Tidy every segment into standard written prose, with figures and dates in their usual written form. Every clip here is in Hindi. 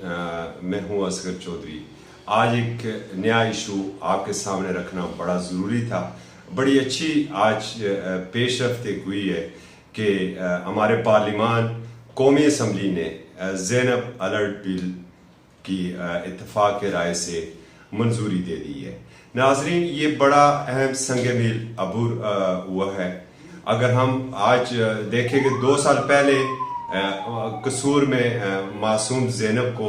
मैं हूं असगर चौधरी। आज एक नया इशू आपके सामने रखना बड़ा ज़रूरी था। बड़ी अच्छी आज पेशरफ्त एक हुई है कि हमारे पार्लिमान कौमी असम्बली ने ज़ैनब अलर्ट बिल की इत्तेफाक के राय से मंजूरी दे दी है। नाजरीन, ये बड़ा अहम संग मील अबूर हुआ है। अगर हम आज देखें कि 2 साल पहले कसूर में मासूम ज़ैनब को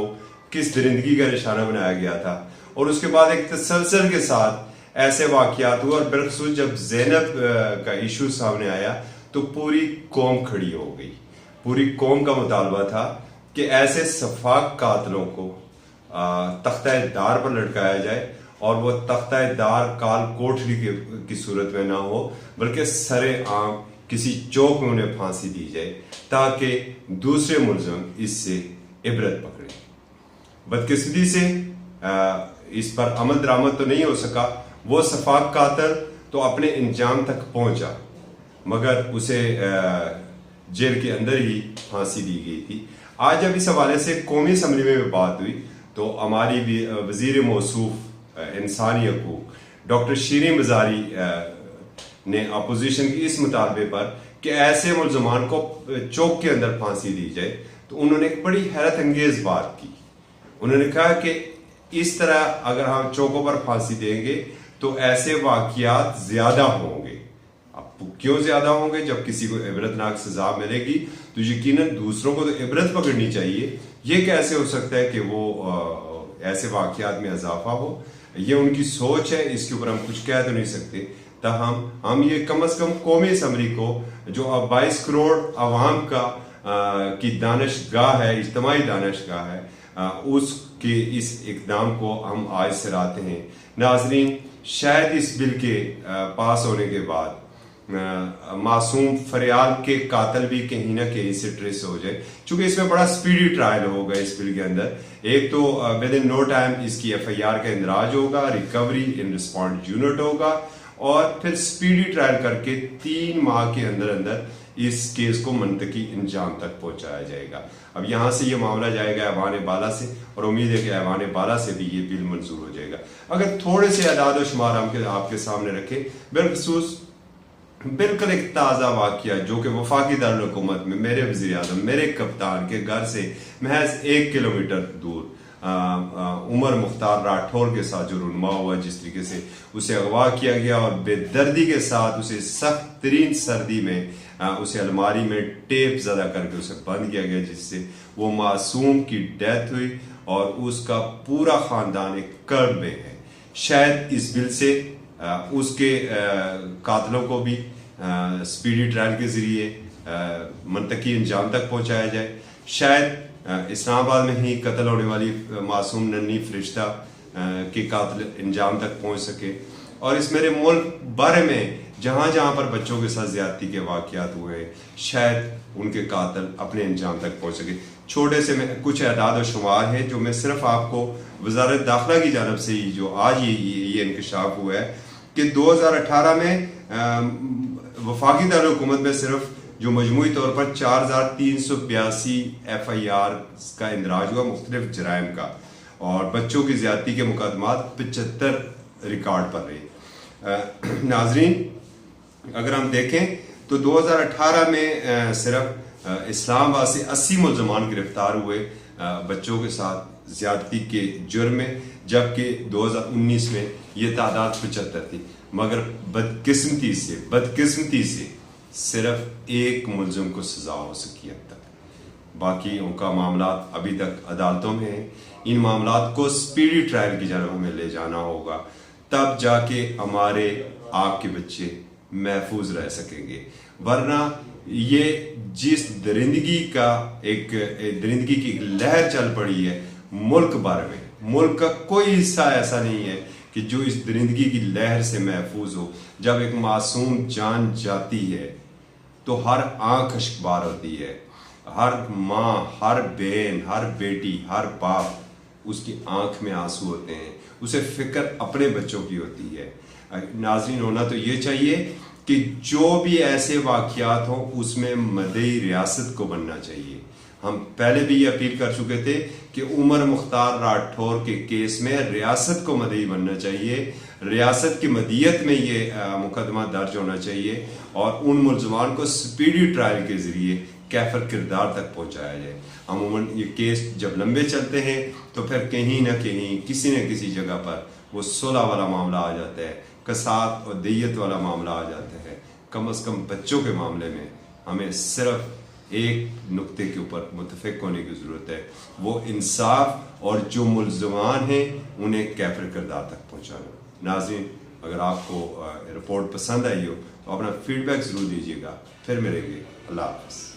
किस दरिंदगी का निशाना बनाया गया था और उसके बाद एक तसलसल के साथ ऐसे वाक़यात हुए और बिलखसूस जब ज़ैनब का इशू सामने आया तो पूरी कौम खड़ी हो गई। पूरी कौम का मुतालबा था कि ऐसे सफाक कातलों को तख्ता दार पर लटकाया जाए और वो तख्ता दार काल कोठरी की सूरत में ना हो बल्कि सरे आम किसी चौक में उन्हें फांसी दी जाए ताकि दूसरे मुलज़िम इससे इबरत पकड़े। बदकिस्मती से इस पर अमल दरामद तो नहीं हो सका। वो सफाक कातल तो अपने इंजाम तक पहुंचा मगर उसे जेल के अंदर ही फांसी दी गई थी। आज जब इस हवाले से कौमी असम्बली में बात हुई तो हमारी वजीर मौसूफ इंसानी हकूक डॉक्टर शीरीन मज़ारी ने अपोजिशन की इस मुतालबे पर कि ऐसे मुलजमान को चौक के अंदर फांसी दी जाए तो उन्होंने एक बड़ी हैरत अंगेज बात की। उन्होंने कहा कि इस तरह अगर हम चौकों पर फांसी देंगे तो ऐसे वाक़यात ज्यादा होंगे। अब क्यों ज्यादा होंगे? जब किसी को इबरतनाक सजा मिलेगी तो यकीनन दूसरों को तो इबरत पकड़नी चाहिए। ये कैसे हो सकता है कि वो ऐसे वाक़यात में इजाफा हो? ये उनकी सोच है, इसके ऊपर हम कुछ कह तो नहीं सकते। तहम हम ये कम अज कम कौमी असम्बली को जो अब 22 करोड़ अवाम का की दानिशगाह है, इज्तिमाई दानिशगाह है, उसके इस इकदाम को हम आज सराहते हैं। नाजरीन, शायद इस बिल के पास होने के बाद मासूम फरियाल के कातिल भी कहीं ना कहीं से ट्रेस हो जाए, क्योंकि इसमें बड़ा स्पीडी ट्रायल होगा। इस बिल के अंदर एक तो विद इन नो टाइम इसकी FIR का इंदराज होगा, रिकवरी इन रिस्पॉन्ड यूनिट होगा और फिर स्पीडी ट्रायल करके 3 माह के अंदर अंदर इस केस को मंतकी इंजाम तक पहुंचाया जाएगा। अब यहां से ये मामला जाएगा ऐवान बाला से और उम्मीद है कि ऐवान बाला से भी ये बिल मंजूर हो जाएगा। अगर थोड़े से अदाद व शुमार हम आपके सामने रखें, बिलखसूस बिल्कुल एक ताज़ा वाक़या जो कि वफाकी दारुल हुकूमत में मेरे वज़ीर आज़म, मेरे कप्तान के घर से महज 1 किलोमीटर दूर उमर मुख्तार राठौर के साथ जो रुनमा हुआ, जिस तरीके से उसे अगवा किया गया और बेदर्दी के साथ उसे सख्त तरीन सर्दी में उसे अलमारी में टेप ज़दा करके उसे बंद किया गया, जिससे वो मासूम की डेथ हुई और उसका पूरा ख़ानदान एक कर्ब में है। शायद इस बिल से उसके कातलों को भी स्पीडी ट्रायल के जरिए मंतकी अंजाम तक पहुंचाया जाए। शायद इस्लामाबाद में ही कत्ल होने वाली मासूम नन्ही फरिश्ता के कातिल अंजाम तक पहुंच सके और इस मेरे मुल्क भर में जहां जहां पर बच्चों के साथ ज्यादती के वाक़यात हुए हैं, शायद उनके कातिल अपने अंजाम तक पहुंच सके। छोटे से में कुछ अदाद व शुमार है जो मैं सिर्फ आपको वजारत दाखिला की जानब से ही जो आज ये इंकशाफ हुआ है कि 2018 में वफाकी दारुल हुकूमत में सिर्फ जो मजमूई तौर पर 4382 FIR का इंदराज हुआ मुख्तलिफ जराइम का और बच्चों की ज्यादती के मुकदमात 75 रिकॉर्ड पर रहे। नाजरीन, अगर हम देखें तो 2018 में सिर्फ इस्लामाबाद से 80 मुलजमान गिरफ्तार हुए बच्चों के साथ ज्यादती के जुर्म में, जबकि 2019 में ये तादाद 75 थी। मगर बदकिस्मती से सिर्फ 1 मुलजिम को सजा हो सकी अब तक। बाकी उनका मामला अभी तक अदालतों में है। इन मामलात को स्पीडी ट्रायल की जानब हमें ले जाना होगा, तब जाके हमारे आपके बच्चे महफूज रह सकेंगे। वरना ये जिस दरिंदगी की लहर चल पड़ी है मुल्क भर में, मुल्क का कोई हिस्सा ऐसा नहीं है कि जो इस दरिंदगी की लहर से महफूज हो। जब एक मासूम जान जाती है तो हर आंख अश्कबार होती है, हर माँ, हर बहन, हर बेटी, हर बाप, उसकी आंख में आंसू होते हैं, उसे फिक्र अपने बच्चों की होती है। नाज़रीन, होना तो ये चाहिए कि जो भी ऐसे वाक़यात हों उसमें मदई रियासत को बनना चाहिए। हम पहले भी ये अपील कर चुके थे कि उमर मुख्तार राठौर के केस में रियासत को मदई बनना चाहिए, रियासत की मदियत में ये मुकदमा दर्ज होना चाहिए और उन मुलजमान को स्पीडी ट्रायल के जरिए कैफर किरदार तक पहुंचाया जाए। अमूमन ये केस जब लंबे चलते हैं तो फिर कहीं ना कहीं किसी न किसी जगह पर वो सुलह वाला मामला आ जाता है, कसात और दियत वाला मामला आ जाता है। कम से कम बच्चों के मामले में हमें सिर्फ एक नुक्ते के ऊपर मुतफिक होने की ज़रूरत है, वो इंसाफ और जो मुल्ज़मान हैं उन्हें कैफर किरदार तक पहुँचाना। नाज़रीन, अगर आपको रिपोर्ट पसंद आई हो तो अपना फीडबैक ज़रूर दीजिएगा। फिर मिलेंगे। अल्लाह हाफ़िज़।